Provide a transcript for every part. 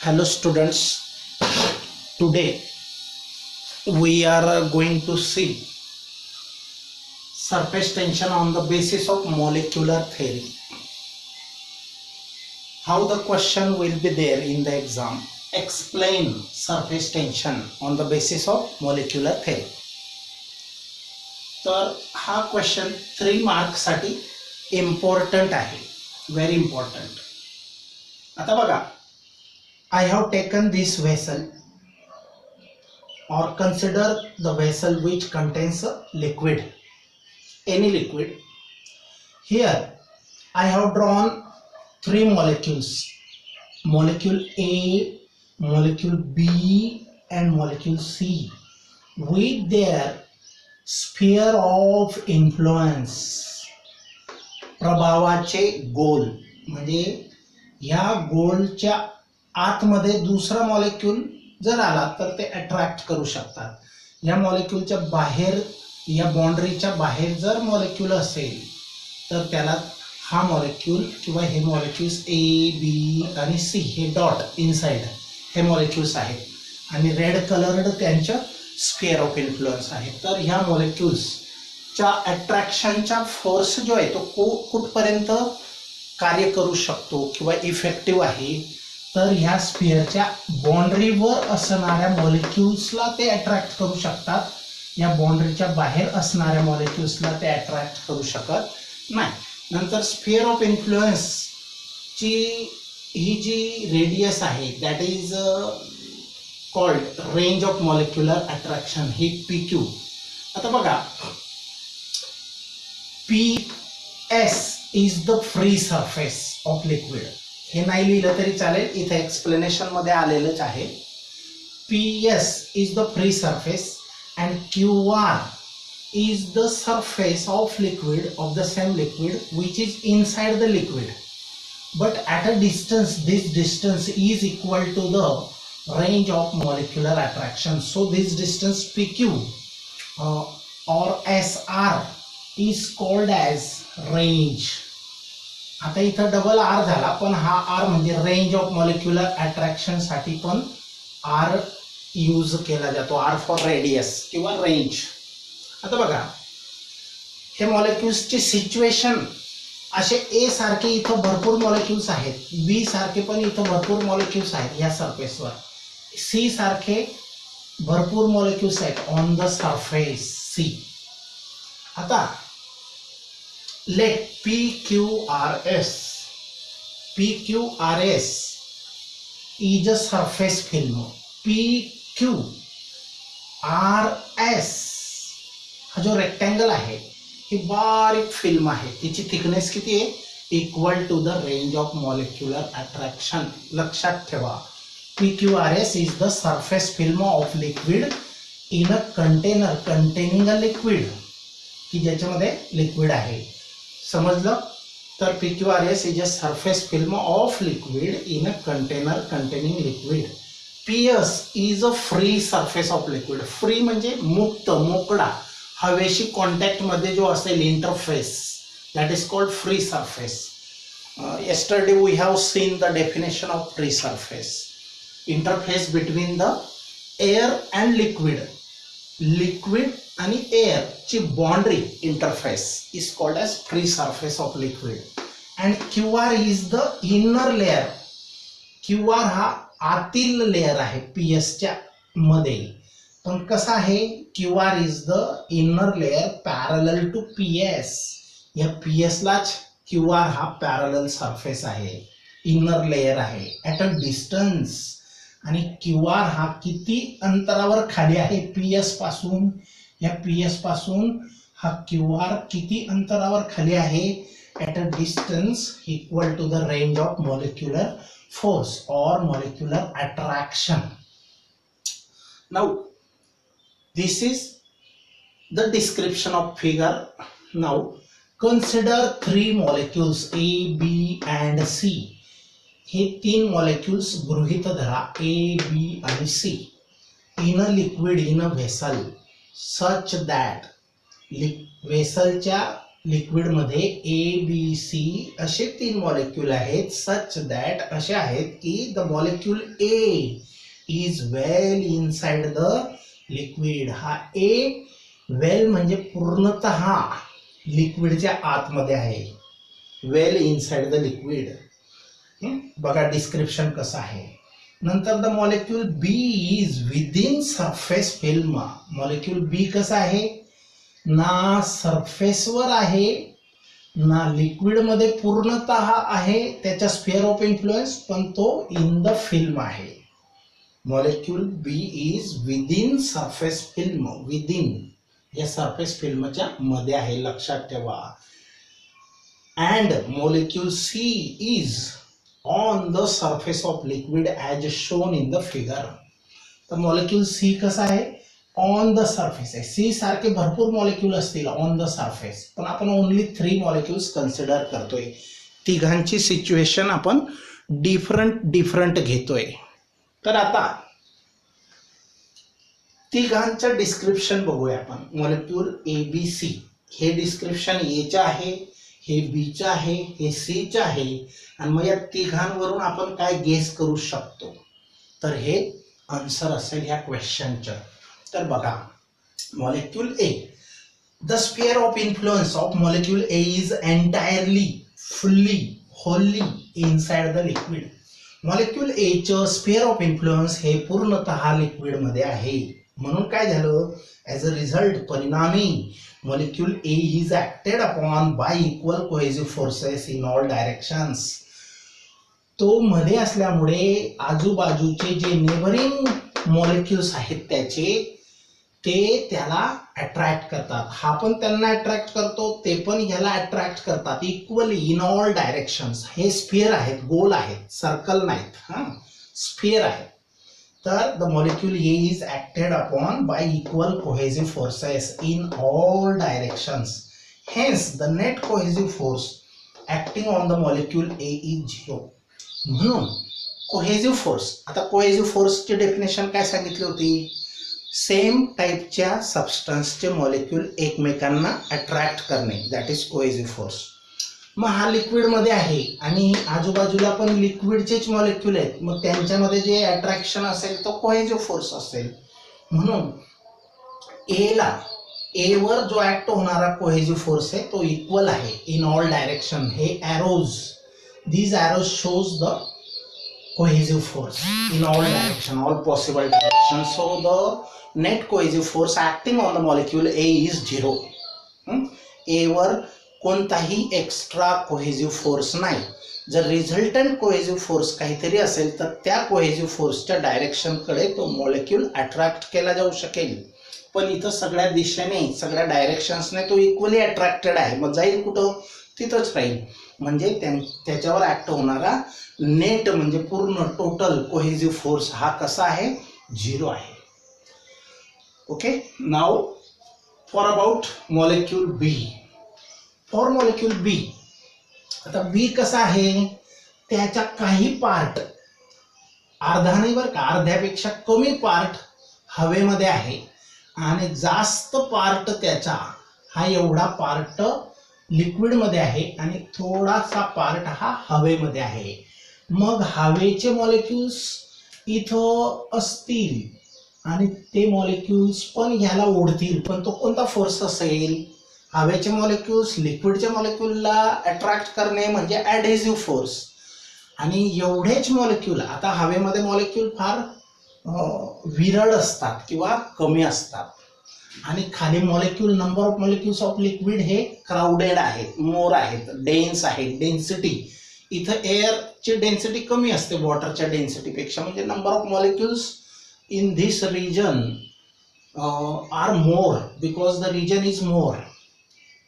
Hello students, today we are going to see surface tension on the basis of molecular theory. How the question will be there in the exam. Explain surface tension on the basis of molecular theory. तर हा question 3 mark साठी important आहे, very important. आता बघा, I have taken this vessel or consider the vessel which contains a liquid, any liquid. Here I have drawn 3 molecules, molecule A, molecule B and molecule C with their sphere of influence. प्रभावाचे गोल म्हणजे या गोलच्या आतमध्ये दुसरा molecule जर आला तर ते attract करू शकतात. या मॉलिक्यूलच्या बाहेर, या बाउंड्रीच्या बाहेर जर मॉलिक्यूल असेल तर त्याला हा मॉलिक्यूल किंवा हे मॉलिक्यूल्स ए बी आणि सी हे डॉट इनसाइड हे मॉलिक्यूल्स आहेत आणि रेड कलर्ड त्यांच्या स्फिअर ऑफ इन्फ्लुएन्स आहे. तर ह्या मॉलिक्यूल्सच्या अट्रॅक्शनचा फोर्स जो आहे तो कुठपर्यंत कार्य करू शकतो किंवा इफेक्टिव्ह आहे, तर ह्या स्फिअरच्या बाउंड्रीवर असणाऱ्या मॉलिक्यूल्सला ते अट्रॅक्ट करू शकतात. या बाउंड्रीच्या बाहेर असणाऱ्या मॉलिक्यूल्सला ते अट्रॅक्ट करू शकत नाही. नंतर स्फिअर ऑफ इन्फ्लुएन्सची ही जी रेडियस आहे that is called range of molecular attraction, ही PQ. आता बघा, PS is the free surface of liquid. हे नाही लिहिलं तरी चालेल, इथे एक्सप्लेनेशन मध्ये आलेलंच आहे. PS is the free surface and QR is the surface of liquid, of the same liquid which is inside the liquid, but at a distance, this distance is equal to the range of molecular attraction. So this distance PQ or SR is called as range. आता इथं double R झाला, पण हा R म्हणजे range of molecular attraction साठी पण R use केला जातो, R फॉर रेडियस किंवा रेंज. आता बघा, हे मॉलिक्यूल्सची सिच्युएशन असे ए सारखे इथं भरपूर मॉलिक्यूल्स आहेत, बी सारखे पण इथं भरपूर मॉलिक्यूल्स आहेत या सरफेसवर, सी सारखे भरपूर मॉलिक्यूल्स आहेत ऑन द सरफेस सी. आता late PQRS is a surface film. PQRS हा जो रेक्टँगल आहे ही बारीक फिल्म आहे, तिची थिकनेस किती आहे? Equal to the range of molecular attraction. लक्षात ठेवा, PQRS is the surface film of liquid in a container containing a liquid, की ज्याच्यामध्ये लिक्विड आहे. समजलं? तर PQRS is a surface film of liquid in a container containing liquid. PS is a free surface of liquid. Free म्हणजे मुक्त, मोकळा, हवेशी contact मध्ये जो असेल interface, that is called free surface. yesterday we have seen the definition of free surface. Interface between the air and liquid. Liquid आणि air ची boundary interface is called as free surface of liquid. And QR is the inner layer. QR हा आतील layer आहे PS च्या मध्ये, पण कसा आहे? QR is the inner layer parallel to PS. या PS लाच QR हा पॅरलल सरफेस आहे, इनर लेयर आहे ॲट अ डिस्टन्स. आणि QR हा किती अंतरावर खाली आहे PS पासून? या PS पासून हा QR किती अंतरावर खाली आहे? At a distance equal to the range of molecular force or molecular attraction. Now this is the description of figure. Now consider 3 molecules A, B and C. हे 3 molecules गृहीत धरा, A, B आणि C, in a liquid in a vessel such that वेसलच्या liquid मध्ये ABC असे 3 molecule आहेत, such that असे आहेत की the molecule A is well inside the liquid. हा A वेल म्हणजे पूर्णतः लिक्विडच्या आतमध्ये आहे, वेल इनसाइड द लिक्विड. बघा डिस्क्रिप्शन कसं आहे. नंतर the molecule B is within surface film. Molecule B कसा आहे, ना सरफेसवर आहे ना लिक्विड मध्ये पूर्णतः आहे त्याच्या स्फिअर ऑफ इन्फ्लुएन्स, पण तो इन द फिल्म आहे. Molecule B is within surface film, within या सरफेस फिल्मच्या मध्ये आहे, लक्षात ठेवा. And molecule C is on the surface of liquid as shown in the figure. तर मॉलिक्यूल C कसा आहे, ऑन द सरफेस आहे. C सारखे भरपूर मॉलिक्यूल असतील ऑन द सरफेस, पण आपण ओनली 3 मॉलिक्यूल्स कन्सिडर करतोय. तिघांची सिच्युएशन आपण डिफरंट घेतोय. तर आता तिघांचं डिस्क्रिप्शन बघूया आपण. मॉलिक्यूल ABC हे डिस्क्रिप्शन Aचं आहे, हे Bचं आहे, हे Cचं आहे. आणि मग या तिघांवरून आपण काय गेस करू शकतो, तर हे आन्सर असेल ह्या क्वेश्चनचं. तर बघा, molecule A, the sphere of influence of molecule A is entirely fully Holy inside the liquid. Molecule A चं स्फिअर ऑफ इन्फ्लुएन्स हे पूर्णतः लिक्विड मध्ये आहे. म्हणून काय झालं, ॲज अ रिझल्ट परिणामी molecule A is acted upon by equal cohesive forces in all directions. तो मध्ये असल्यामुळे आजूबाजूचे जे नेबरिंग मॉलिक्यूल्स आहेत त्याचे ते त्याला अट्रॅक्ट करतात. हा पण त्यांना अट्रॅक्ट करतो, ते पण याला अट्रॅक्ट करतात इक्वली इन ऑल डायरेक्शन्स. हे स्फिअर आहेत, गोल आहेत, सर्कल नाहीत, स्फिअर आहेत. तर the molecule A is acted upon by equal cohesive forces in all directions. Hence the net cohesive force acting on the molecule A is 0. म्हणून cohesive force, आता cohesive फोर्सची डेफिनेशन काय सांगितली होती, सेम टाईपच्या सबस्टन्सचे मॉलिक्यूल एकमेकांना अट्रॅक्ट करणे, दॅट इज कोहेसिव्ह फोर्स. मग हा लिक्विडमध्ये आहे आणि आजूबाजूला पण लिक्विडचेच मॉलिक्यूल आहेत, मग त्यांच्यामध्ये जे अट्रॅक्शन असेल तो कोहेसिव्ह फोर्स असेल. म्हणून एवर जो ऍक्ट होणारा कोहेसिव्ह फोर्स आहे तो इक्वल आहे इन ऑल डायरेक्शन. हे arrows, these arrows shows the cohesive force in all direction, all possible directions. So the net cohesive force acting on the molecule A is 0. A वर कोणताही extra cohesive force नाही. जर resultant cohesive force काहीतरी असेल तर त्या cohesive फोर्सच्या डायरेक्शनकडे तो मॉलिक्यूल अट्रॅक्ट केला जाऊ शकेल. पण इथं सगळ्या दिशेने, सगळ्या डायरेक्शन्सने तो इक्वली अट्रॅक्टेड आहे. मग जाईल कुठं, तिथंच राहील. म्हणजे त्याच्यावर ऍक्ट होणारा नेट म्हणजे पूर्ण टोटल कोहेसिव्ह फोर्स हा कसा आहे, 0 आहे. Okay, now for about molecule B. For molecule B, आता B कसा आहे, त्याच्या काही पार्ट, अर्धा नाही बरं का, अर्ध्यापेक्षा कमी पार्ट हवेमध्ये आहे आणि जास्त पार्ट त्याचा हा एवढा पार्ट लिक्विड मध्ये आहे आणि थोडासा पार्ट हा हवेमध्ये आहे. मग हवेचे मॉलिक्यूल्स इथं असतील आणि ते मॉलिक्यूल्स पण ह्याला ओढतील, पण तो कोणता फोर्स असेल, हवेचे मॉलिक्यूल्स लिक्विडच्या मॉलिक्यूलला अट्रॅक्ट करणे म्हणजे ॲडहेसिव्ह फोर्स. आणि एवढेच मॉलिक्यूल, आता हवेमध्ये मॉलिक्यूल फार विरळ असतात किंवा कमी असतात आणि खाली molecule, number of molecules of liquid हे क्राउडेड आहेत, मोर आहेत, डेन्स आहेत. डेन्सिटी इथं एअरची डेन्सिटी कमी असते वॉटरच्या डेन्सिटीपेक्षा, म्हणजे number of molecules in this region are more because the region is more.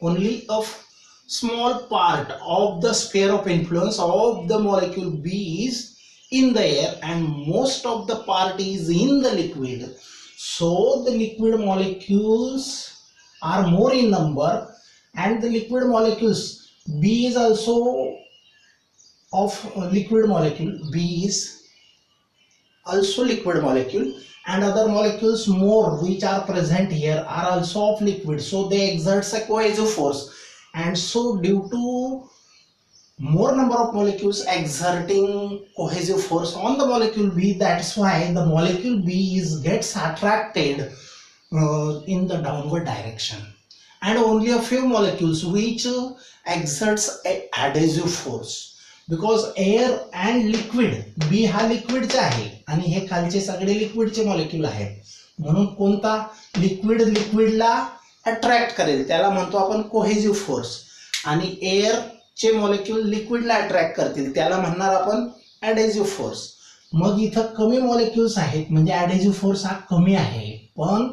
Only a small part of the sphere of influence of the molecule B is in the air and most of the part is in the liquid. So the liquid molecules are more in number and the liquid molecules B is also of liquid molecule. B is also liquid molecule and other molecules more which are present here are also of liquid. So they exert a cohesive force and so due to more number of molecules exerting cohesive force on the molecule B, that's why the molecule B gets attracted in the downward direction, and only a few molecules which exerts a adhesive force, because air and liquid, B हा लिक्विडचा आहे आणि हे खालचे सगळे लिक्विडचे molecule आहेत, म्हणून कोणता liquid लिक्विडला attract करेल त्याला म्हणतो आपण कोहेसिव्ह फोर्स, आणि एअर चे मॉलिक्यूल लिक्विडला अट्रॅक्ट करतील त्याला म्हणणार आपण ॲडेसिव्ह फोर्स. मग इथं कमी मॉलिक्यूल्स आहेत म्हणजे ॲडेसिव्ह फोर्स हा कमी आहे, पण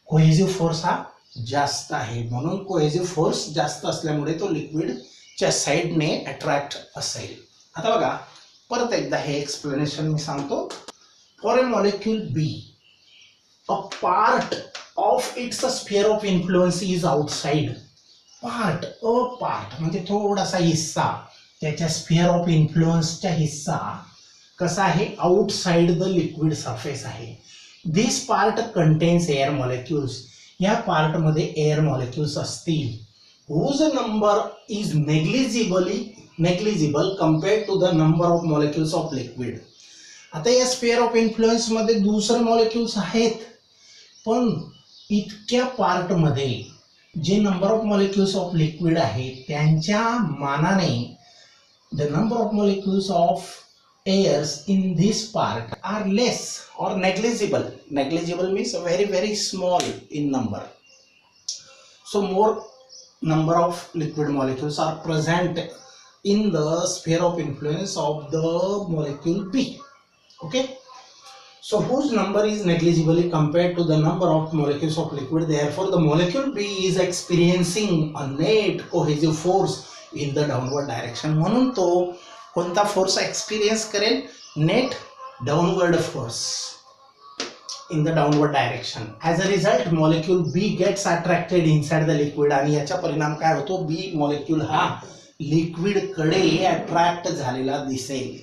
कोहेसिव्ह फोर्स हा जास्त आहे, म्हणून कोहेसिव्ह फोर्स जास्त असल्यामुळे तो लिक्विडच्या साईडने अट्रॅक्ट असेल. आता बघा परत एकदा हे एक्सप्लेनेशन मी सांगतो. For a molecule be a part of its sphere of influence is outside. Part म्हणजे थोडासा हिस्सा, त्याच्या स्फिअर ऑफ इन्फ्लुएन्सचा हिस्सा कसा आहे, आउटसाइड द लिक्विड सरफेस आहे. This part contains air molecules. या पार्ट मध्ये एअर मॉलिक्यूल्स असतील, whose number is negligible compared to the number of molecules of liquid. आता या स्फिअर ऑफ इन्फ्लुएन्स मध्ये दुसरे मॉलिक्यूल्स आहेत, पण इतक्या पार्ट मध्ये जे number of molecules of liquid आहेत त्यांच्या मानाने the number of molecules of airs in this part are less or negligible. Negligible means very very small in number. So more number of liquid molecules are present in the sphere of influence of the molecule B. Okay, so whose number is negligibly compared to the number of molecules of liquid, therefore the molecule B is experiencing a net cohesive force in the downward direction. म्हणून तो कोणता force experience करेल, net downward force in the downward direction. As a result molecule B gets attracted inside the liquid, आणि याचा परिणाम काय होतो, B molecule हा लिक्विड कडे अट्रॅक्ट झालेला दिसेल,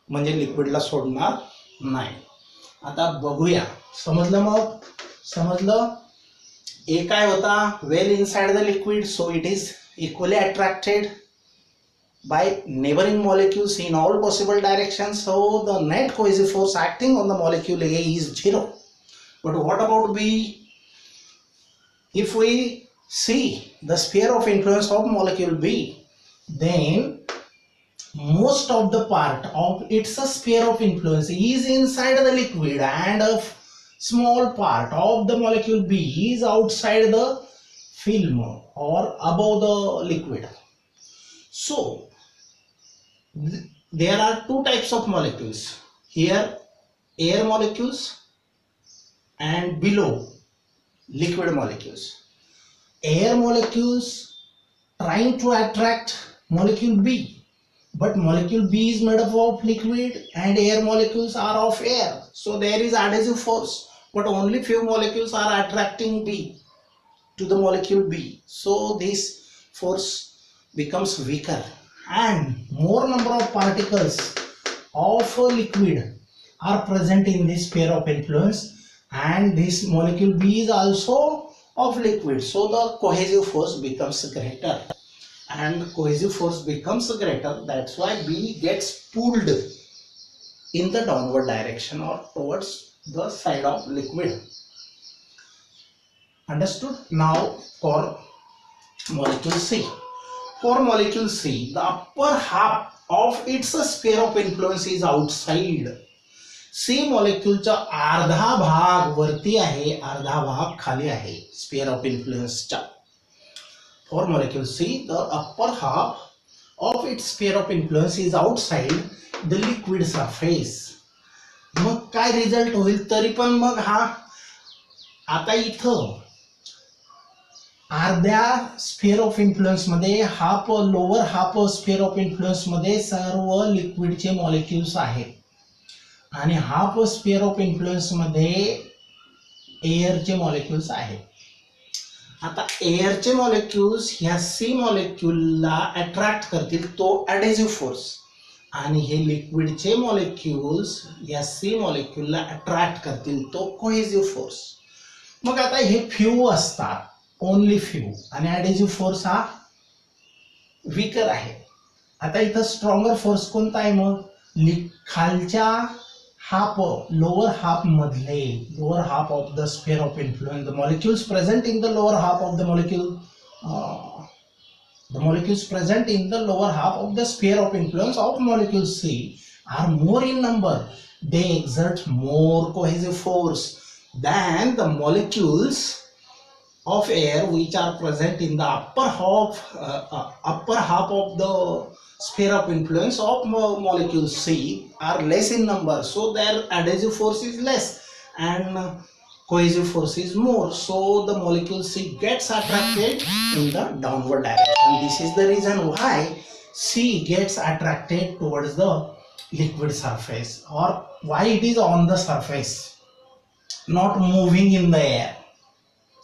म्हणजे लिक्विडला सोडणार नाही. आता बघूया, समजलं, मग समजलं ए काय होता, well inside the liquid, so it is equally attracted by neighboring molecules in all possible directions, so the net cohesive force acting on the molecule A is 0. But what about B? If we see the sphere of influence of molecule B, then most of the part of its sphere of influence is inside the liquid, and a small part of the molecule B is outside the film or above the liquid. So there are two types of molecules here, air molecules and below liquid molecules. Air molecules trying to attract molecule B, but molecule B is made up of liquid and air molecules are of air, so there is adhesive force, but only few molecules are attracting B to the molecule B, so this force becomes weaker, and more number of particles of a liquid are present in this sphere of influence, and this molecule B is also of liquid, so the cohesive force becomes greater, and cohesive force becomes greater, that's why B gets pulled in the downward direction or towards the side of liquid. Understood? Now for molecule C. For molecule C, the upper half of its sphere of influence is outside. C molecule चा अर्धा भाग वरती आहे, अर्धा भाग खाली आहे sphere of influence चा. For molecule C, the upper half of its sphere of influence is outside the liquid surface. मग काय रिझल्ट होईल, तरी पण मग हा आता इथं अर्ध्या स्फिअर ऑफ इन्फ्लुएन्स मध्ये half, lower half sphere of influence मध्ये सर्व लिक्विडचे मॉलिक्यूल्स आहेत, आणि हाफ स्फिअर ऑफ इन्फ्लुएन्स मध्ये एअरचे मॉलिक्यूल्स आहेत. आता एअरचे मॉलिक्यूल्स ह्या सी मॉलिक्यूलला अट्रॅक्ट करतील, तो ॲडेसिव्ह फोर्स, आणि हे लिक्विडचे मॉलिक्यूल्स या सी मॉलिक्यूलला अट्रॅक्ट करतील, तो कोहेसिव्ह फोर्स. मग आता हे फ्यू असतात, ओनली फ्यू, आणि ॲडेसिव्ह फोर्स हा वीकर आहे. आता इथं स्ट्रॉंगर फोर्स कोणता आहे मग? खालच्या हाफ, लोअर हाफ मधले, lower half of the sphere of influence, the molecules present in the lower half of the molecule, the molecules present in the lower half of the sphere of influence of molecule C are more in number. They exert more cohesive force than the molecules of air which are present in the upper half of the sphere of influence of molecule C are less in number, so their adhesive force is less and cohesive force is more, so the molecule C gets attracted in the downward direction. This is the reason why C gets attracted towards the liquid surface, or why it is on the surface, not moving in the air,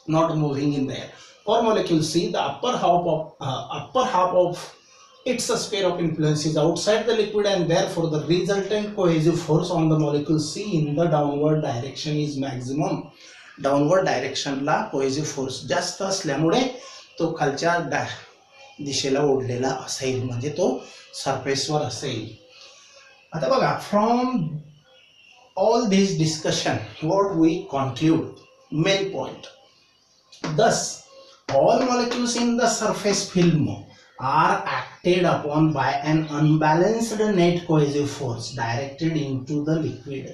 not moving in the air. For molecule C, the upper half of its sphere of influence is outside the liquid, and therefore the resultant cohesive force on the molecule C in the downward direction is maximum. Downward डायरेक्शनला cohesive force जास्त असल्यामुळे तो खालच्या दिशेला ओढलेला असेल, म्हणजे तो सरफेसवर असेल. आता बघा, from all this discussion what we conclude, main point, thus all molecules in the surface film are acted upon by an unbalanced net cohesive force directed into the liquid.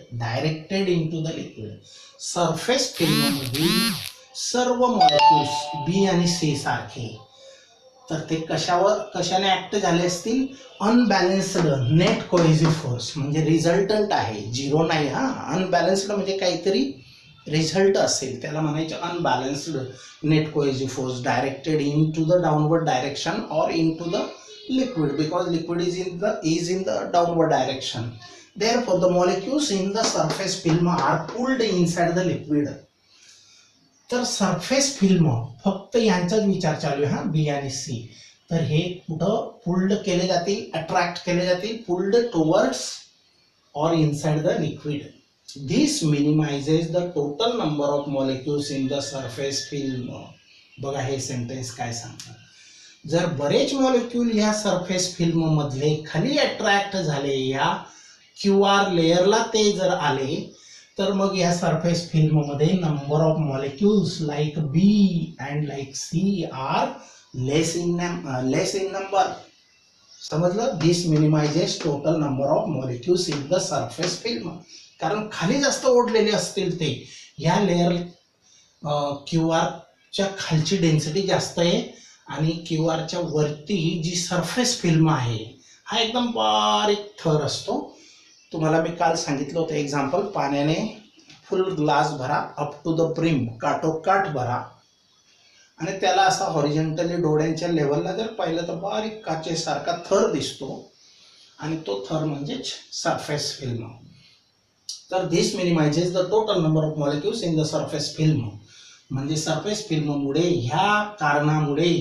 Surface film मधील सर्व molecules बी आणि C सारखे, तर ते कशाने act झाले असतील? Unbalanced net cohesive force, म्हणजे रिझल्टंट आहे, झिरो नाही हा. अनबॅलन्स्ड म्हणजे काहीतरी रिझल्ट असेल, त्याला म्हणायचे unbalanced net cohesive force directed into the downward direction और into the liquid, because liquid is in the downward direction. Therefore the molecules in the surface film are pulled inside the liquid. तर surface film फक्त यांचाच विचार चालू आहे हा, बी आणि C. तर हे कुठं पुल्ड केले जातील, अट्रॅक्ट केले जातील, पुल्ड टुवर्ड्स और inside the liquid. This minimizes the total number of molecules in the surface film. बघा हे सेंटेन्स काय सांगतात. जर बरेच मॉलिक्यूल या सरफेस फिल्म मधले खाली अट्रॅक्ट झाले, या QR लेयरला ते जर आले, तर मग या सरफेस फिल्म मध्ये number of molecules like B and like C are less in number. समजलं? This minimises total number of molecules in the surface film. कारण खाली जास्त ओढलेले असतील ते, या लेयर QR च्या खालची डेन्सिटी जास्त आहे आणि QR च्या वरती जी सरफेस फिल्म आहे हा एकदम बारीक थर असतो. तुम्हाला मी काल सांगितलं होतं एक्झाम्पल, पाण्याने फुल ग्लास भरा, अप टू द ब्रिम, काठोकाठ भरा, आणि त्याला असा हॉरिझॉन्टली डोळ्यांच्या लेवलला जर पाहिलं तर बारीक काचेसारखा थर दिसतो, आणि तो थर म्हणजेच सरफेस फिल्म. तर this minimises the total number of molecules in the surface film. म्हणजे सरफेस फिल्ममुळे, ह्या कारणामुळे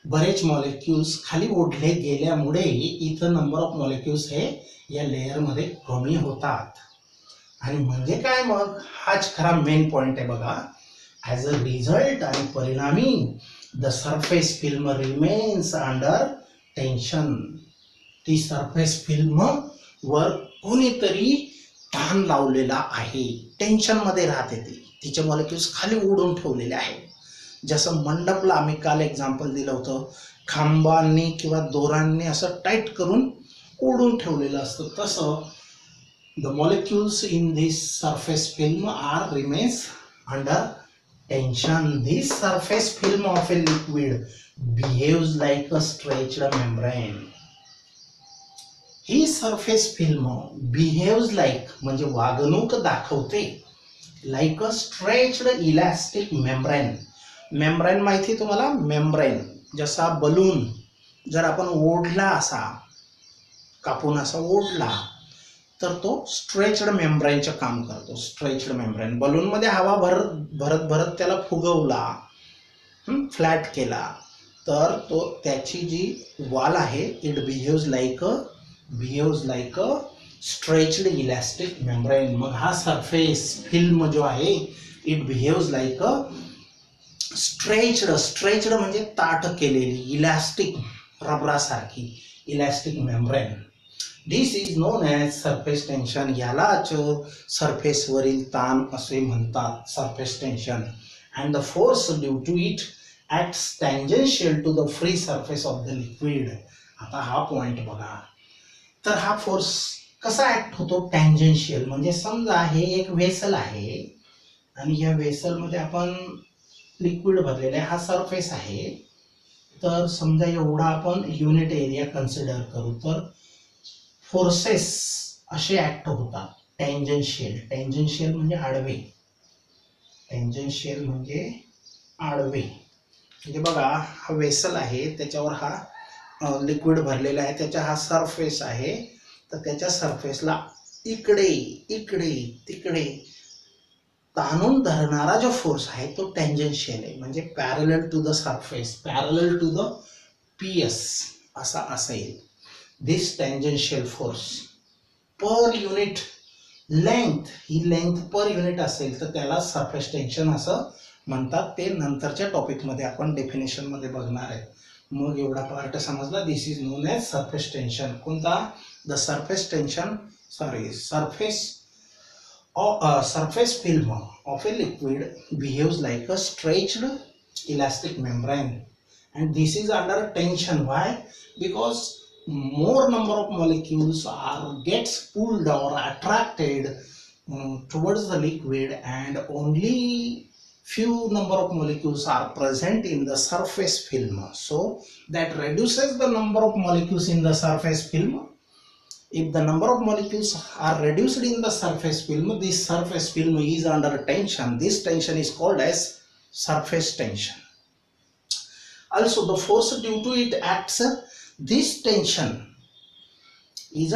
बरेच मॉलिक्यूल्स खाली ओढले गेल्यामुळे इथं नंबर ऑफ मॉलिक्यूल्स हे या लेयरमध्ये कमी होतात. आणि म्हणजे काय मग, हाच खरा मेन पॉइंट आहे बघा. ॲज अ रिझल्ट आणि परिणामी the surface film remains under tension. ती सरफेस फिल्म वर कोणीतरी ताण लावलेला आहे, टेन्शन मध्ये राहते ती, तिचे मॉलिक्यूल्स खाली ओढून ठेवलेले आहेत. जसं मंडपला आम्ही काल एक्झाम्पल दिलं होतं, खांबांनी किंवा दोरांनी असं टाईट करून ओढून ठेवलेलं असतं, तसं the molecules in this surface film are remains under tension. This surface film of a liquid behaves like a stretched membrane. ही सरफेस फिल्म बिहेव्स लाईक म्हणजे वागणूक दाखवते, like a stretched elastic membrane. Membrane माहिती तुम्हाला? Membrane जसा balloon जर आपण ओढला, असा कापून असा ओढला, तर तो स्ट्रेच्ड मेम्ब्रेनचं काम करतो. स्ट्रेच्ड मेम्ब्रेन, बलूनमध्ये हवा भरत भरत त्याला फुगवला, फ्लॅट केला, तर तो त्याची जी वॉल आहे it behaves like a stretched elastic membrane. मग हा सरफेस फिल्म जो आहे it behaves like a stretched म्हणजे ताठ केलेली, इलास्टिक रबरासारखी elastic membrane. This is known as surface tension. यालाच सरफेसवरील ताण असे म्हणतात, surface tension. And the force due to it acts tangential to the free surface of the liquid. आता हा पॉइंट बघा. तर हा फोर्स कसा ॲक्ट होतो? टँजेन्शियल. म्हणजे समजा हे एक व्हेसल आहे आणि या व्हेसलमध्ये आपण लिक्विड भरलेलं आहे, हा सरफेस आहे. तर समजा एवढा आपण युनिट एरिया कन्सिडर करू, तर फोर्सेस असे ॲक्ट होतात टँजेन्शियल. टँजेन्शियल म्हणजे आडवे. टँजेन्शियल म्हणजे आडवे. म्हणजे बघा, हा वेसल आहे, त्याच्यावर हा लिक्विड भरलेला आहे, त्याचा हा सरफेस आहे. तर त्याच्या सरफेसला इकडे इकडे तिकडे ताणून धरणारा जो फोर्स आहे तो टँजेन्शियल आहे. म्हणजे parallel to the surface, parallel to the PS असा असेल. This tangential force per unit length, ही लेंथ पर युनिट असेल तर त्याला सरफेस टेन्शन असं म्हणतात. ते नंतरच्या टॉपिकमध्ये आपण डेफिनेशनमध्ये बघणार आहे. मग एवढा पार्ट समजला. This is known as surface tension. कोणता? The surface tension, surface film of a liquid behaves like a stretched elastic membrane, and this is under tension. Why? Because more number of molecules gets pulled or attracted towards the liquid, and only few number of molecules are present in the surface film, so that reduces the number of molecules in the surface film. If the number of molecules are reduced in the surface film, this surface film is under tension. This tension is called as surface tension. Also, the force due to it acts, this tension is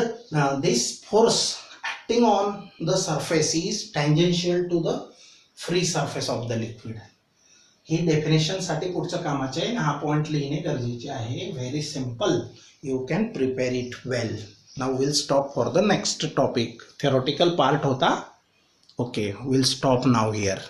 this force acting on the surface is tangential to the free surface of the liquid. He definition साठी पुढच्या कामाचे आहे. हा point लिहिणे गरजेचे आहे. Very simple. You can prepare it well. Now we'll stop for the next topic. Theoretical part hota. Okay, we'll stop now here.